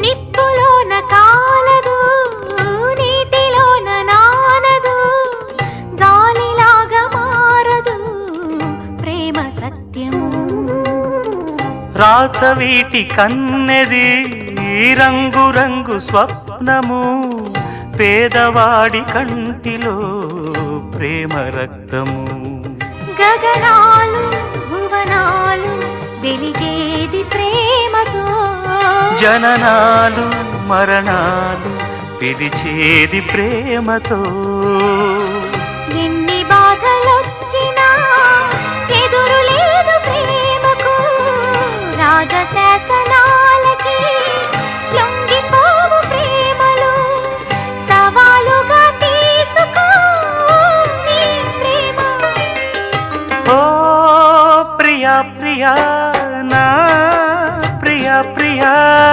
నిప్పులోన కాలదు నీటిలోన నానదు గాలిలాగా మారదు ప్రేమ సత్యము రాచవీటి కన్నెది రంగు రంగు స్వప్నము పేదవాడి కంటిలో ప్రేమ రక్తము గగనాలు భువనాలు వెలిగేది ప్రేమతో జననాలు మరణాలు పిలిచేది ప్రేమతో